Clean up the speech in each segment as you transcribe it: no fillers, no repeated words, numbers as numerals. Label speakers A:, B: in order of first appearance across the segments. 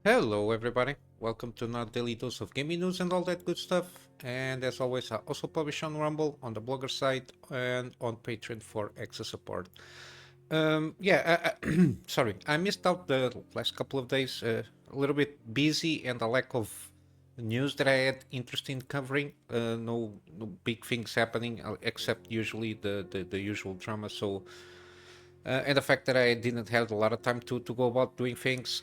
A: Hello everybody, welcome to another daily dose of gaming news and all that good stuff. And as always, I also publish on Rumble, on the blogger site, and on Patreon for extra support. Sorry, I missed out the last couple of days, a little bit busy and a lack of news that I had interest in covering. No big things happening except usually the usual drama. And the fact that I didn't have a lot of time to go about doing things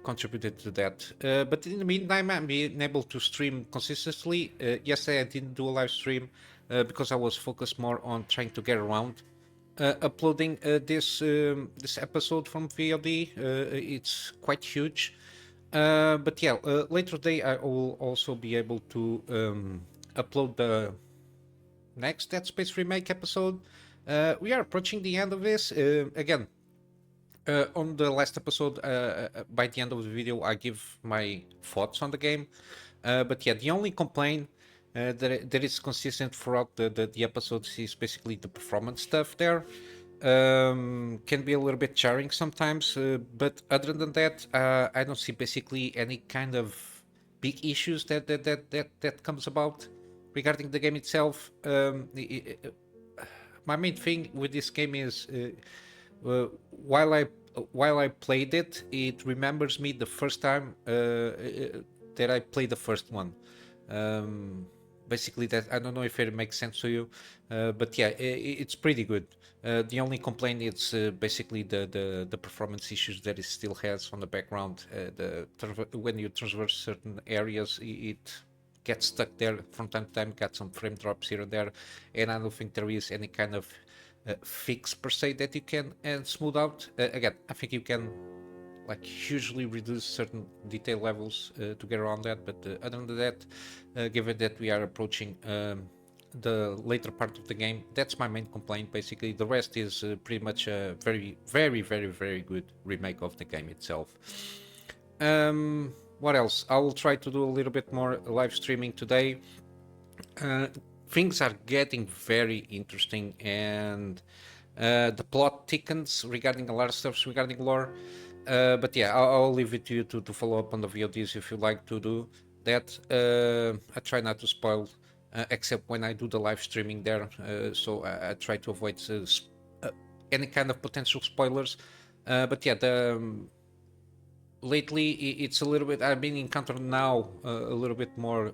A: contributed to that. But in the meantime, I'm being able to stream consistently. Yesterday, I didn't do a live stream because I was focused more on trying to get around uploading this episode from VOD. It's quite huge. Later today, I will also be able to upload the next Dead Space Remake episode. We are approaching the end of this. On the last episode, by the end of the video, I give my thoughts on the game. The only complaint that is consistent throughout the episodes is basically the performance stuff there. Can be a little bit jarring sometimes, but other than that, I don't see basically any kind of big issues that comes about regarding the game itself. My main thing with this game is while I played it, it remembers me the first time that I played the first one. Basically, that I don't know if it makes sense to you, it's pretty good. The only complaint is basically the performance issues that it still has on the background. When you traverse certain areas, it gets stuck there from time to time, got some frame drops here and there, and I don't think there is any kind of fix per se that you can smooth out. Again, I think you can like hugely reduce certain detail levels to get around that, but other than that, given that we are approaching the later part of the game, that's my main complaint. Basically, the rest is pretty much a very good remake of the game itself. What else? I will try to do a little bit more live streaming today. Things are getting very interesting, and the plot thickens regarding a lot of stuff regarding lore. I'll leave it to you to follow up on the VODs if you like to do that. I try not to spoil, except when I do the live streaming there. I try to avoid any kind of potential spoilers. Lately it's a little bit, I've been encountering now a little bit more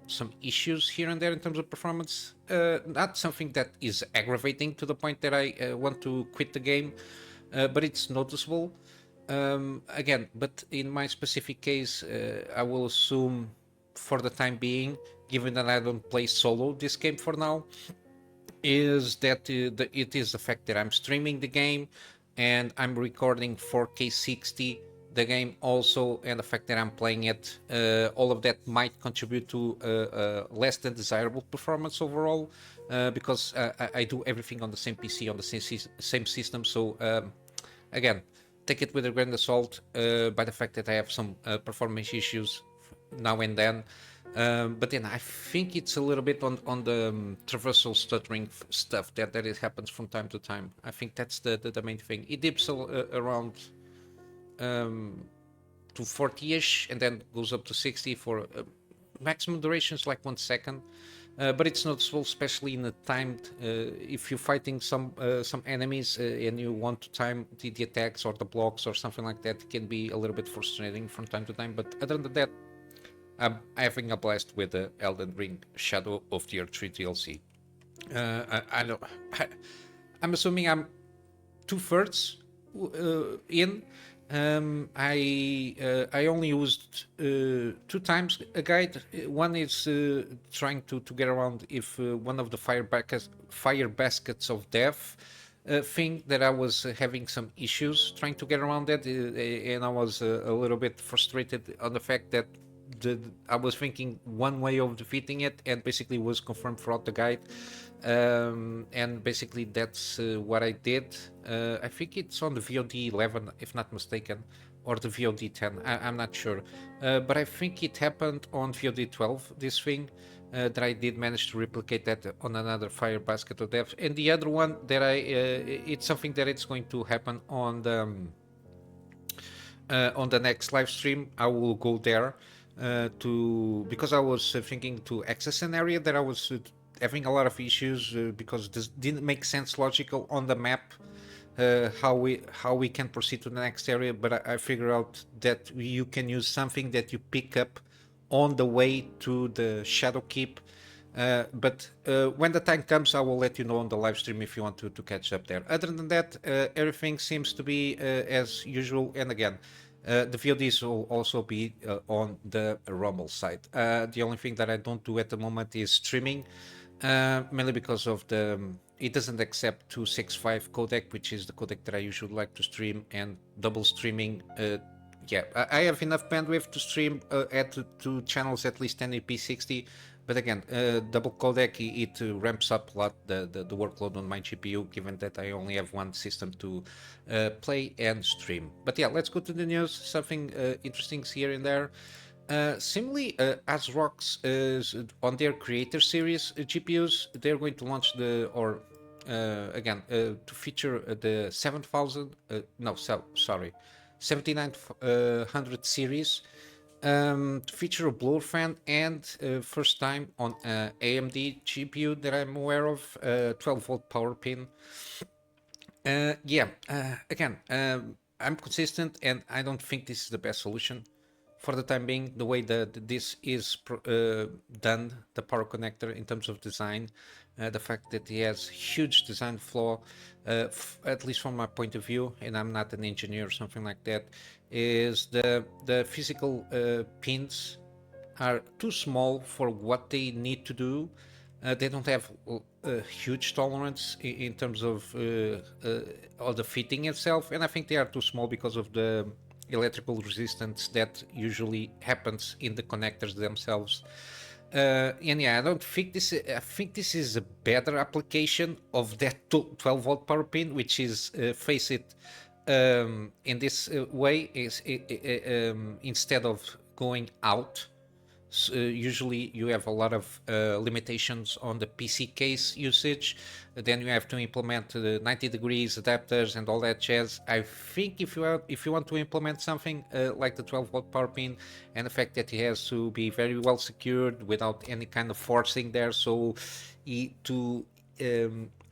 A: some issues here and there in terms of performance. Not something that is aggravating to the point that I want to quit the game, but it's noticeable. But in my specific case, I will assume for the time being, given that I don't play solo this game for now, is that it is the fact that I'm streaming the game and I'm recording 4K 60 the game also, and the fact that I'm playing it, all of that might contribute to less than desirable performance overall, because I do everything on the same PC, on the same system. Again, take it with a grain of salt by the fact that I have some performance issues now and then. But then I think it's a little bit on the traversal stuttering stuff that it happens from time to time. I think that's the main thing. It dips around to 40ish and then goes up to 60 for maximum duration is like 1 second. But it's noticeable, especially in the timed. If you're fighting some enemies and you want to time the attacks or the blocks or something like that, it can be a little bit frustrating from time to time. But other than that, I'm having a blast with the Elden Ring Shadow of the Earth 3 DLC. I don't. I'm assuming I'm 2/3 in. I only used 2 times a guide. One is trying to get around if one of the fire baskets of death thing that I was having some issues trying to get around that, and I was a little bit frustrated on the fact that I was thinking one way of defeating it, and basically was confirmed throughout the guide. And basically that's what I did. I think it's on the VOD 11, if not mistaken, or the VOD 10. I'm not sure, but I think it happened on VOD 12. This thing that I did manage to replicate that on another fire basket of death, and the other one that it's something that it's going to happen on the on the next live stream, I will go there because I was thinking to access an area that I was having a lot of issues because this didn't make sense logical on the map. How we can proceed to the next area, but I figured out that you can use something that you pick up on the way to the Shadow Keep. But when the time comes, I will let you know on the live stream if you want to catch up there. Other than that, everything seems to be as usual. And again, the VODs will also be on the Rumble side. The only thing that I don't do at the moment is streaming, mainly because of the it doesn't accept 265 codec, which is the codec that I usually like to stream, and double streaming. Yeah, I have enough bandwidth to stream at two channels at least 1080p60, but again, double codec it ramps up a lot the workload on my GPU, given that I only have one system to play and stream. But yeah, let's go to the news. Something interesting here and there. Similarly, ASRock's on their Creator Series GPUs, they're going to launch to feature the 7900 series, to feature a blower fan, and first time on AMD GPU that I'm aware of, 12-volt power pin. I'm consistent, and I don't think this is the best solution for the time being. The way that this is done, the power connector in terms of design, the fact that it has huge design flaw, at least from my point of view, and I'm not an engineer or something like that, is the physical pins are too small for what they need to do. They don't have a huge tolerance in terms of the fitting itself, and I think they are too small because of the electrical resistance that usually happens in the connectors themselves. And yeah, I don't think this. I think this is a better application of that 12-volt power pin, which is face it in this way is instead of going out. Usually you have a lot of limitations on the PC case usage. Then you have to implement the 90 degrees adapters and all that jazz. I think if you want to implement something like the 12-volt power pin, and the fact that it has to be very well secured without any kind of forcing there, so to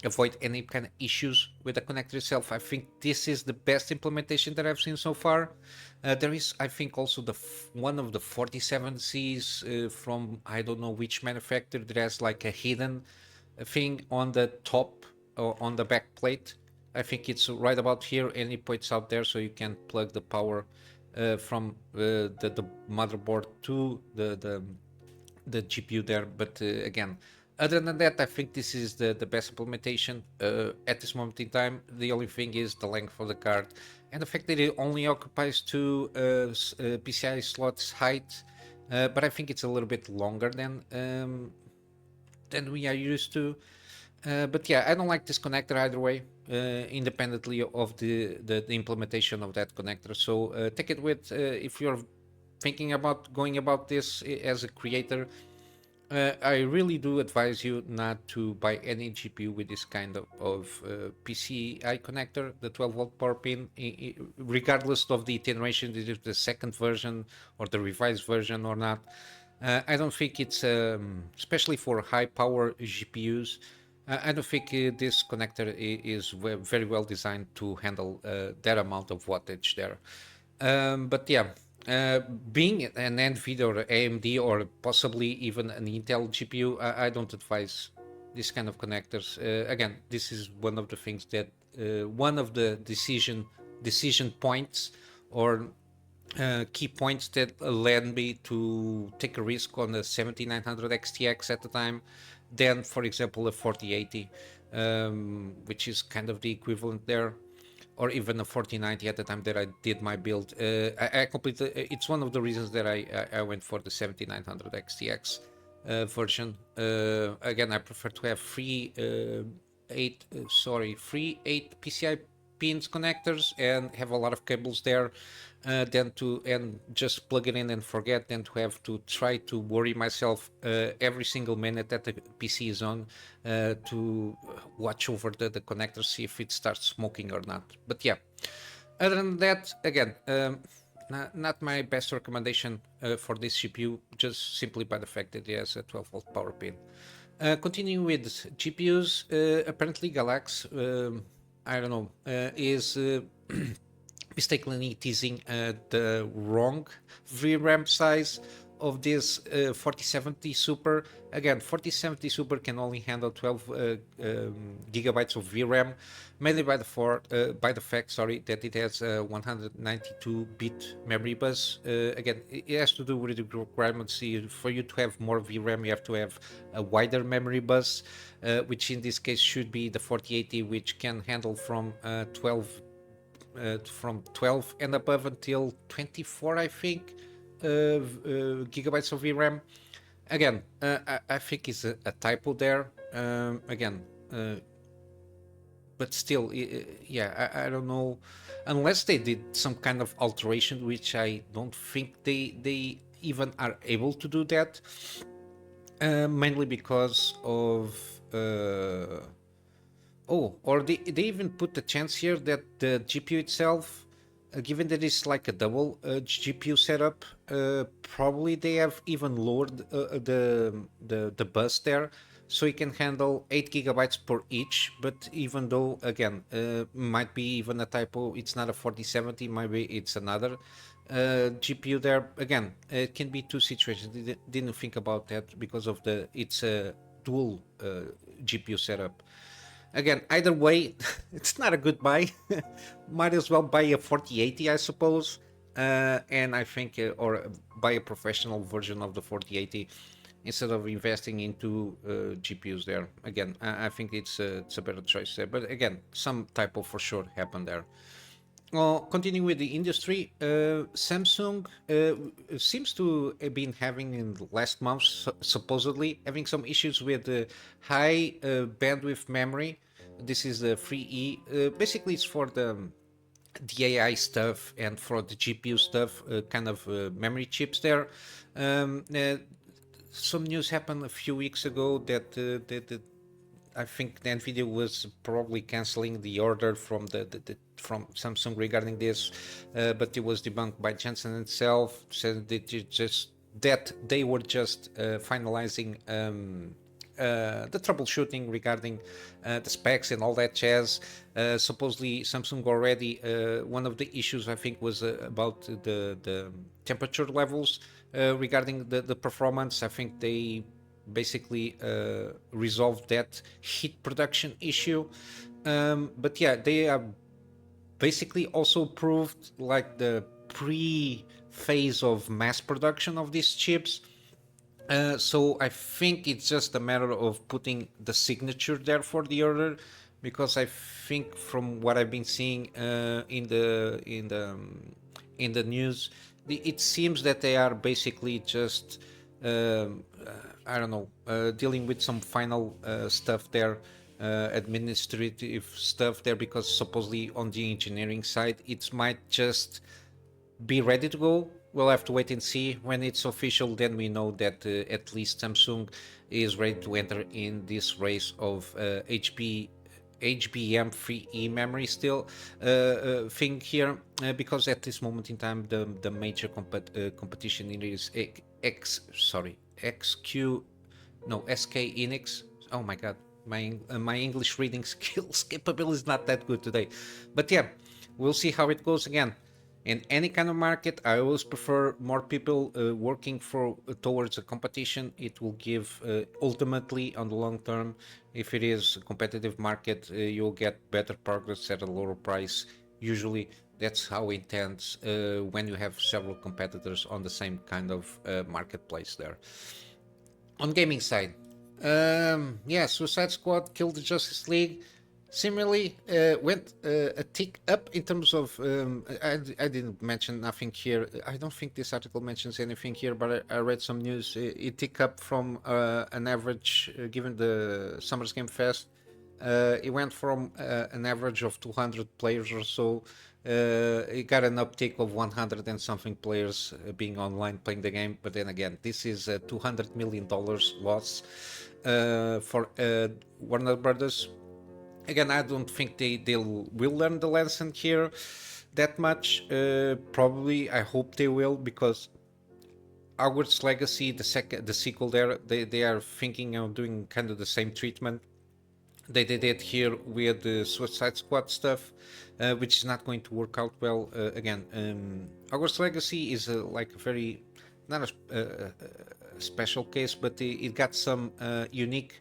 A: avoid any kind of issues with the connector itself, I think this is the best implementation that I've seen so far. There is, I think, also one of the 47Cs from I don't know which manufacturer that has like a hidden thing on the top or on the back plate. I think it's right about here, and it points out there, so you can plug the power from the motherboard to the GPU there. But again, other than that, I think this is the best implementation at this moment in time. The only thing is the length of the card and the fact that it only occupies two PCI slots height. But I think it's a little bit longer than we are used to. But yeah, I don't like this connector either way, independently of the implementation of that connector. So take it with if you're thinking about going about this as a creator. I really do advise you not to buy any GPU with this kind of PCI connector, the 12-volt power pin, regardless of the iteration, is it the second version or the revised version or not. I don't think it's, especially for high power GPUs, I don't think this connector is very well designed to handle that amount of wattage there. But yeah. Being an NVIDIA or AMD or possibly even an Intel GPU, I don't advise this kind of connectors. Again, this is one of the things that one of the decision points or key points that led me to take a risk on the 7900 XTX at the time. Then, for example, a 4080, which is kind of the equivalent there. Or even a 4090 at the time that I did my build. I completely. It's one of the reasons that I went for the 7900 XTX version. Again, I prefer to have three 8 PCI pins connectors and have a lot of cables there, than to just plug it in and forget, than to have to try to worry myself every single minute that the PC is on to watch over the connector, see if it starts smoking or not. But yeah, other than that, again, not my best recommendation for this CPU, just simply by the fact that it has a 12-volt power pin. Continuing with GPUs, apparently GALAX, I don't know, is mistakenly teasing the wrong VRAM size of this 4070 Super. Again, 4070 Super can only handle 12 gigabytes of VRAM, mainly by the fact, that it has a 192-bit memory bus. Again, it has to do with the requirements. For you to have more VRAM, you have to have a wider memory bus, which in this case should be the 4080, which can handle from 12 and above until 24, I think, gigabytes of VRAM. Again, I think it's a typo there. Again, but still, yeah, I don't know, unless they did some kind of alteration, which I don't think they even are able to do that. Mainly because of or they even put the chance here that the GPU itself, given that it's like a double GPU setup, probably they have even lowered the bus there, so it can handle 8 gigabytes per each. But even though, again, might be even a typo, it's not a 4070, maybe it's another GPU there. Again, it can be two situations. Didn't think about that because of it's a dual GPU setup. Again, either way, it's not a good buy. Might as well buy a 4080, I suppose. And I think, or buy a professional version of the 4080 instead of investing into GPUs there. Again, I think it's a better choice there. But again, some typo for sure happened there. Well, continuing with the industry, Samsung seems to have been having in the last months, supposedly, having some issues with high bandwidth memory. This is the 3E. Basically, it's for the AI stuff and for the GPU stuff, kind of memory chips there. Some news happened a few weeks ago that I think the Nvidia was probably canceling the order from from Samsung regarding this, but it was debunked by Jensen itself. Said that they were just finalizing the troubleshooting regarding the specs and all that jazz. Supposedly, Samsung already one of the issues I think was about the temperature levels regarding the performance. I think they basically resolved that heat production issue. But yeah, they are basically also proved like the pre-phase of mass production of these chips. So I think it's just a matter of putting the signature there for the order, because I think from what I've been seeing in the news, it seems that they are basically just I don't know, dealing with some final stuff there, administrative stuff there, because supposedly on the engineering side it might just be ready to go. We'll have to wait and see. When it's official, then we know that at least Samsung is ready to enter in this race of HBM3E memory still thing here, because at this moment in time the major competition in is SK Enix. Oh my god, my English reading skills capability is not that good today. But yeah, we'll see how it goes. Again, in any kind of market, I always prefer more people working towards a competition. It will give ultimately on the long term, if it is a competitive market, you'll get better progress at a lower price. Usually that's how it tends when you have several competitors on the same kind of marketplace there. On gaming side, yeah, Suicide Squad killed the Justice League. Similarly, went a tick up in terms of. I didn't mention nothing here. I don't think this article mentions anything here, but I read some news. It tick up from an average, given the Summer's Game Fest. It went from an average of 200 players or so. It got an uptick of 100 and something players being online playing the game. But then again, this is a $200 million loss for Warner Brothers. Again, I don't think they will learn the lesson here. that much. Probably, I hope they will, because Hogwarts Legacy, the sequel, there, they are thinking of doing kind of the same treatment they did it here with the Suicide Squad stuff, which is not going to work out well. Again, Hogwarts Legacy is like a very not a special case, but it got some unique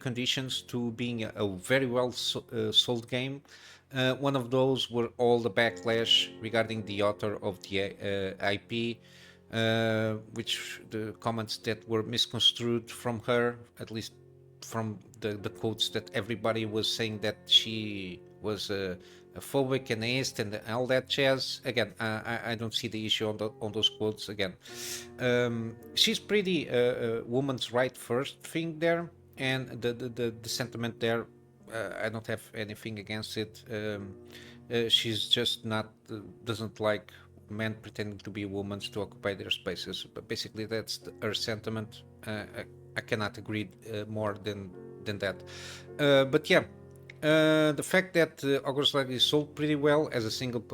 A: conditions to being a very well sold game. One of those were all the backlash regarding the author of the IP, which the comments that were misconstrued from her, at least from the quotes that everybody was saying that she was a phobic and atheist and all that jazz. Again, I don't see the issue on those quotes. Again, she's pretty woman's right first thing there, and the sentiment there, I don't have anything against it. She's just not doesn't like men pretending to be women to occupy their spaces. But basically, that's her sentiment. I cannot agree more than that. But yeah, the fact that Hogwarts Legacy sold pretty well as a single,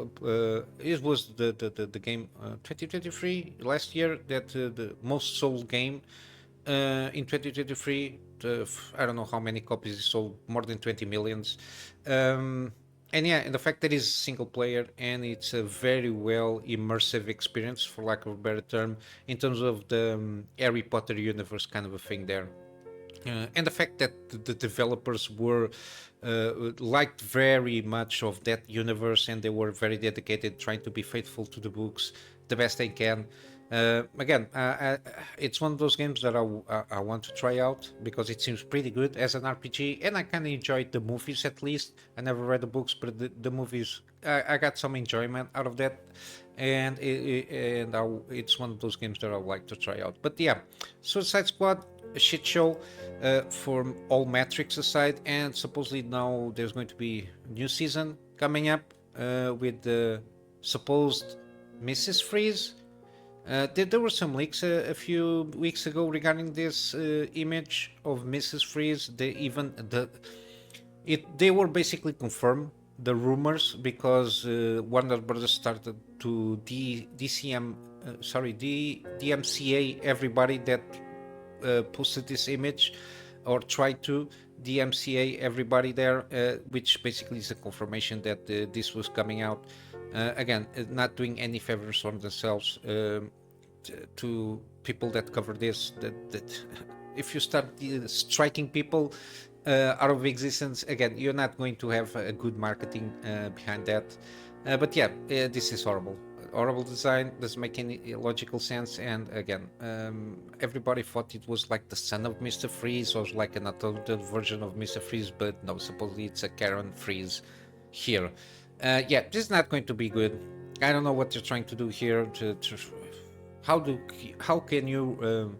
A: it was the game 2023 last year that the most sold game in 2023. I don't know how many copies it sold, more than 20 millions. And yeah, and the fact that it's single player and it's a very well immersive experience, for lack of a better term, in terms of the Harry Potter universe kind of a thing there. And the fact that the developers were liked very much of that universe, and they were very dedicated, trying to be faithful to the books the best they can. Again, it's one of those games that I want to try out because it seems pretty good as an RPG, and I kind of enjoyed the movies at least. I never read the books, but the movies, I got some enjoyment out of that, and it's one of those games that I would like to try out. But yeah, Suicide Squad, a shit show from all metrics aside, and supposedly now there's going to be a new season coming up with the supposed Mrs. Freeze. There were some leaks a few weeks ago regarding this image of Mrs. Freeze. They were basically confirmed the rumors because Warner Brothers started to DMCA everybody that posted this image, or tried to DMCA everybody there, which basically is a confirmation that this was coming out. Again, not doing any favors on themselves to people that cover this. That if you start striking people out of existence, again, you're not going to have a good marketing behind that. But yeah, this is horrible. Horrible design, doesn't make any logical sense, and again, everybody thought it was like the son of Mr. Freeze, or like an adulterated version of Mr. Freeze, but no, supposedly it's a Karen Freeze here. Yeah, this is not going to be good. I don't know what you're trying to do here. How can you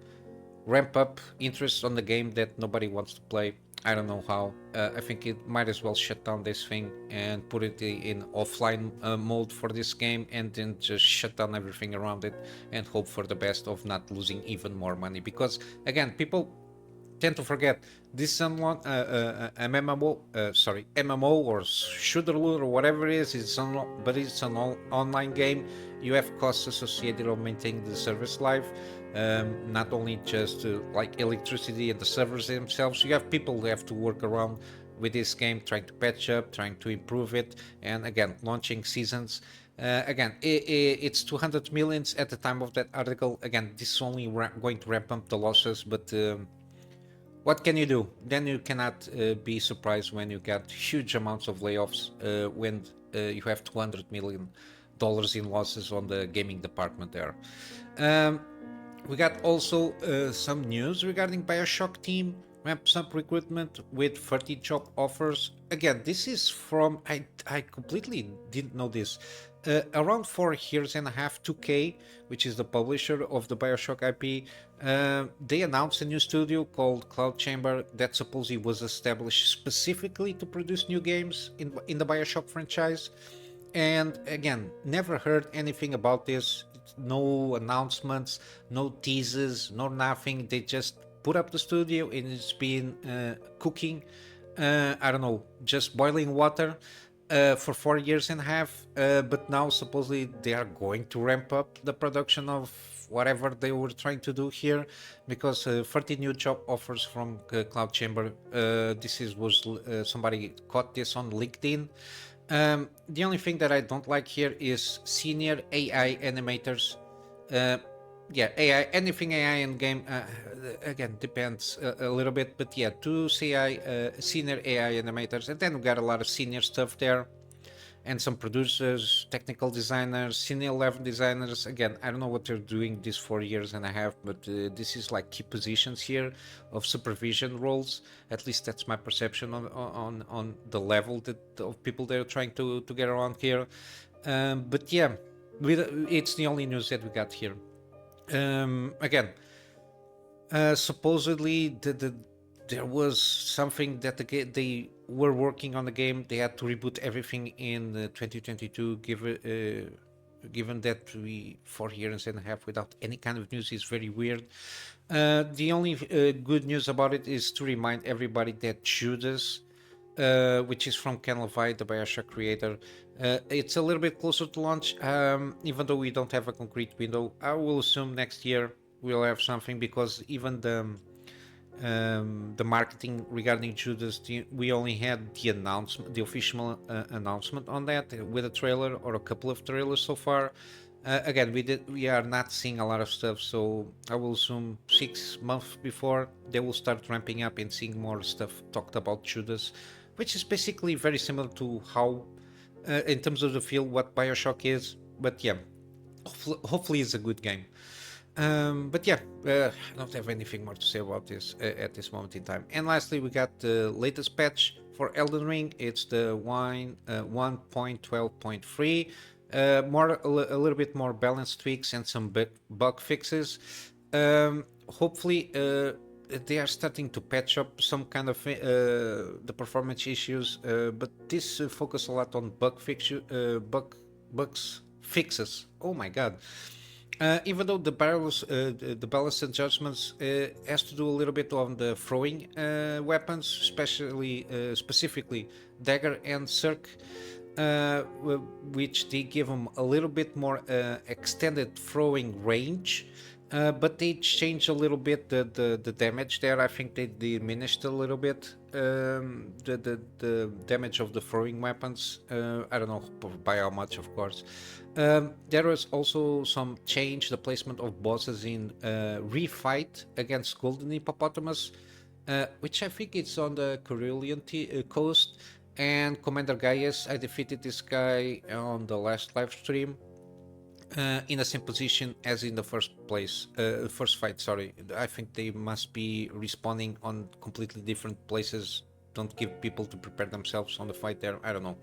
A: ramp up interest on the game that nobody wants to play? I don't know how. I think it might as well shut down this thing and put it in offline mode for this game, and then just shut down everything around it and hope for the best of not losing even more money. Because again, people tend to forget this is MMO or shooter or whatever it is. But it's an online game. You have costs associated of maintaining the service live. Not only just like electricity and the servers themselves. You have people who have to work around with this game, trying to patch up, trying to improve it, and again, launching seasons. Again, it's 200 millions at the time of that article. Again, this is only going to ramp up the losses, but what can you do? Then you cannot be surprised when you get huge amounts of layoffs when you have $200 million in losses on the gaming department there. We got also some news regarding Bioshock team ramps up recruitment with 30 job offers. Again, this is from, I completely didn't know this. Around 4 years and a half, 2K, which is the publisher of the Bioshock IP, they announced a new studio called Cloud Chamber that supposedly was established specifically to produce new games in the Bioshock franchise. And again, never heard anything about this. No announcements, no teases, no nothing. They just put up the studio and it's been cooking. I don't know, just boiling water. for 4 years and a half, but now supposedly they are going to ramp up the production of whatever they were trying to do here, because 30 new job offers from Cloud Chamber. This is was somebody caught this on LinkedIn. The only thing that I don't like here is senior AI animators. Uh, yeah, AI, anything AI in game, again, depends a little bit, but yeah, two CI, senior AI animators, and then we got a lot of senior stuff there, and some producers, technical designers, senior level designers. Again, I don't know what they're doing these 4 years and a half, but this is like key positions here of supervision roles. At least that's my perception on the level that of people they're trying to get around here. But yeah, it's the only news that we got here. Again, supposedly there was something that they were working on the game. They had to reboot everything in 2022. Given that we 4 years and a half without any kind of news is very weird. The only good news about it is to remind everybody that Judas, which is from Ken Levine, the Bioshock creator. It's a little bit closer to launch, even though we don't have a concrete window. I will assume next year we'll have something, because even the marketing regarding Judas, we only had the announcement, the official announcement on that with a trailer or a couple of trailers so far. Again, we are not seeing a lot of stuff, so I will assume 6 months before they will start ramping up and seeing more stuff talked about Judas, which is basically very similar to how, in terms of the feel, what Bioshock is. But yeah, hopefully it's a good game. But yeah, I don't have anything more to say about this at this moment in time. And lastly, we got the latest patch for Elden Ring. It's the 1.12.3. A little bit more balance tweaks and some bug fixes. Hopefully, they are starting to patch up some kind of the performance issues. But this focus a lot on bugs fixes. Oh my god. Even though the balance adjustments has to do a little bit on the throwing weapons, especially specifically dagger and circ, which they give them a little bit more extended throwing range. But they changed a little bit the damage there. I think they diminished a little bit the damage of the throwing weapons. I don't know by how much, of course. There was also some change, the placement of bosses in Refight against Golden Hippopotamus, which I think it's on the Carillion coast. And Commander Gaius, I defeated this guy on the last live stream. In the same position as in the first fight. Sorry, I think they must be respawning on completely different places. Don't give people to prepare themselves on the fight there. I don't know,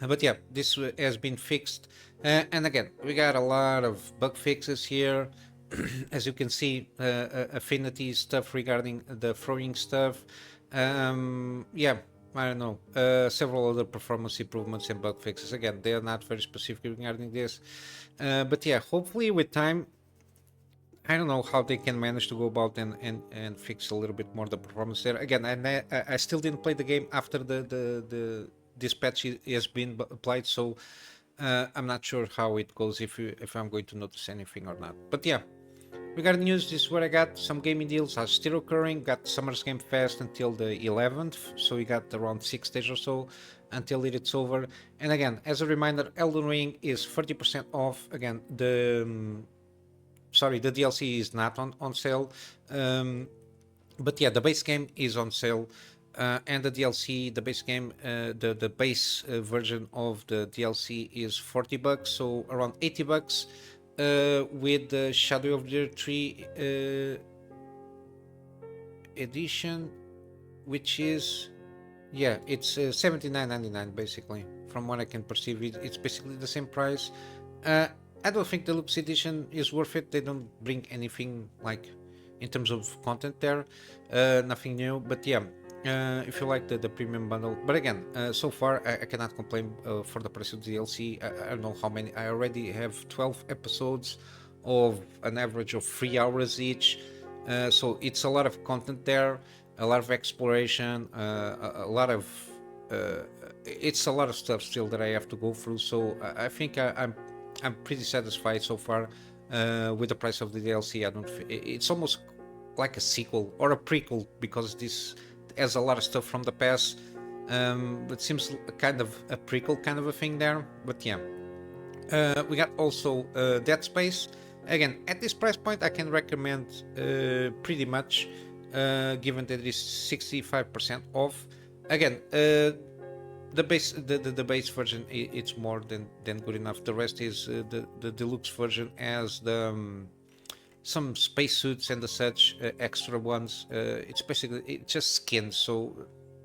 A: but yeah, this has been fixed. And again, we got a lot of bug fixes here. As you can see, affinity stuff regarding the throwing stuff. Yeah, I don't know, several other performance improvements and bug fixes. Again, they are not very specific regarding this. But yeah, hopefully with time, I don't know how they can manage to go about and fix a little bit more the performance there. Again, I still didn't play the game after the this patch has been applied, so I'm not sure how it goes, if I'm going to notice anything or not. But yeah, regarding news, this is what I got. Some gaming deals are still occurring. Got Summer's Game Fest until the 11th, so we got around 6 days or so until it's over. And again, as a reminder, Elden Ring is 30% off. Again, the DLC is not on sale. But yeah, the base game is on sale. And the DLC, the base game, the base version of the DLC is $40, so around $80. With the Shadow of the 3 edition, which is, yeah, it's $79.99 basically. From what I can perceive, it's basically the same price. I don't think the Deluxe edition is worth it. They don't bring anything like in terms of content there, nothing new. But yeah, if you like the premium bundle. But again, so far I cannot complain for the price of the DLC. I don't know how many. I already have 12 episodes of an average of 3 hours each. So it's a lot of content there, a lot of exploration, a lot of it's a lot of stuff still that I have to go through. So I think I'm pretty satisfied so far with the price of the DLC. I don't. It's almost like a sequel or a prequel because this has a lot of stuff from the past. It seems kind of a prequel kind of a thing there. But yeah, we got also Dead Space. Again, at this price point, I can recommend pretty much, given that it is 65% off. Again, the base version it's more than good enough. The rest is the deluxe version as some spacesuits and the such extra ones. It's basically it's just skins, so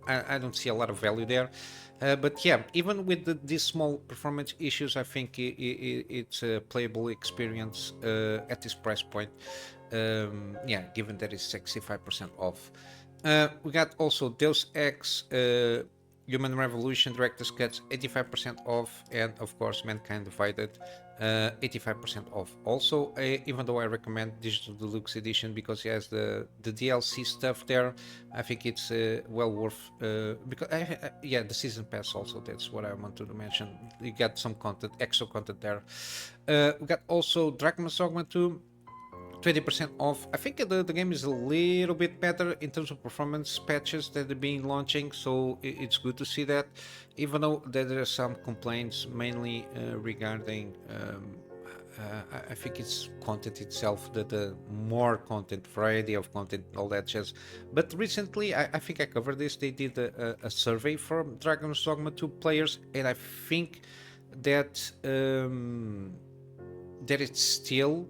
A: I don't see a lot of value there. But yeah, even with these small performance issues, I think it's a playable experience at this price point. Yeah, given that it's 65% off. We got also Deus Ex Human Revolution Director's Cuts 85% off, and of course Mankind Divided 85% off. Also, even though I recommend Digital Deluxe Edition because it has the DLC stuff there, I think it's well worth. Because yeah, the season pass also. That's what I wanted to mention. You got some content, extra content there. We got also Dragon's Dogma 2. 20% off. I think the game is a little bit better in terms of performance patches that they've been launching, so it's good to see that, even though there are some complaints mainly regarding I think it's content itself, the more content, variety of content, all that jazz. But recently, I think I covered this, they did a survey for Dragon's Dogma 2 players, and I think that that it's still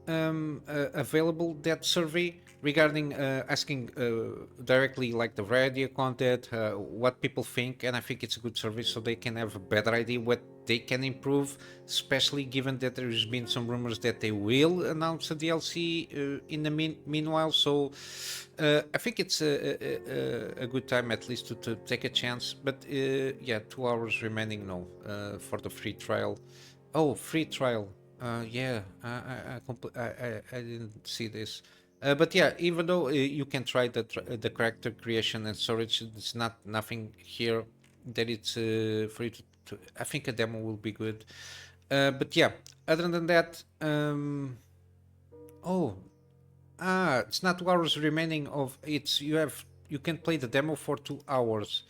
A: available, that survey regarding asking directly like the variety of content, what people think, and I think it's a good survey so they can have a better idea what they can improve, especially given that there's been some rumors that they will announce a DLC in the meanwhile. So I think it's a good time at least to take a chance. But yeah, 2 hours remaining now for the free trial. Oh, free trial. Yeah, I didn't see this. But yeah, even though you can try the character creation and storage, it's not nothing here that it's for you to. I think a demo will be good. But yeah, other than that, oh, it's not 2 hours remaining of it's. You can play the demo for 2 hours.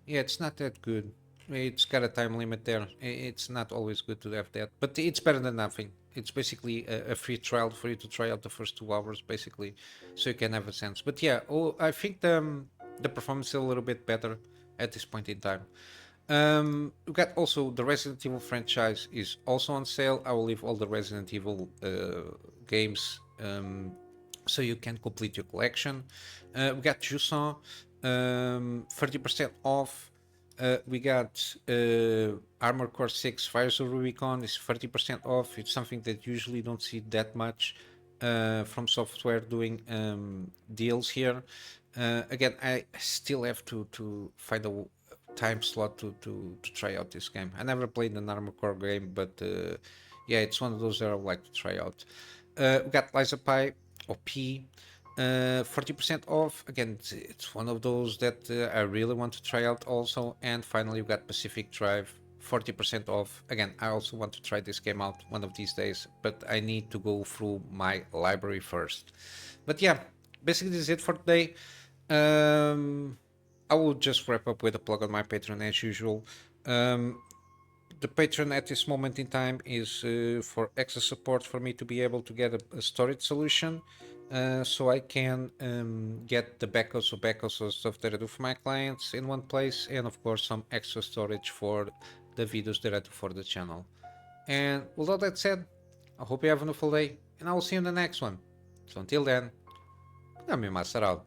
A: Yeah, it's not that good. It's got a time limit there. It's not always good to have that, but it's better than nothing. It's basically a free trial for you to try out the first 2 hours, basically, so you can have a sense. But yeah, I think the performance is a little bit better at this point in time. We got also the Resident Evil franchise is also on sale. I will leave all the Resident Evil games so you can complete your collection. We got jusant 30% off. We got Armor Core 6 Fires of Rubicon is 30% off. It's something that usually don't see that much from software doing deals here. Again, I still have to find a time slot to try out this game. I never played an Armor Core game, but yeah, it's one of those that I would like to try out. We got Liza Pi or P. 40% off. Again, it's one of those that I really want to try out also. And finally, we've got Pacific Drive, 40% off. Again, I also want to try this game out one of these days, but I need to go through my library first. But yeah, basically this is it for today. I will just wrap up with a plug on my Patreon as usual. The Patreon at this moment in time is for extra support for me to be able to get a storage solution. So I can get the backups or stuff that I do for my clients in one place, and of course some extra storage for the videos that I do for the channel. And with all that said, I hope you have a wonderful day, and I will see you in the next one. So until then, Kunamy Master out.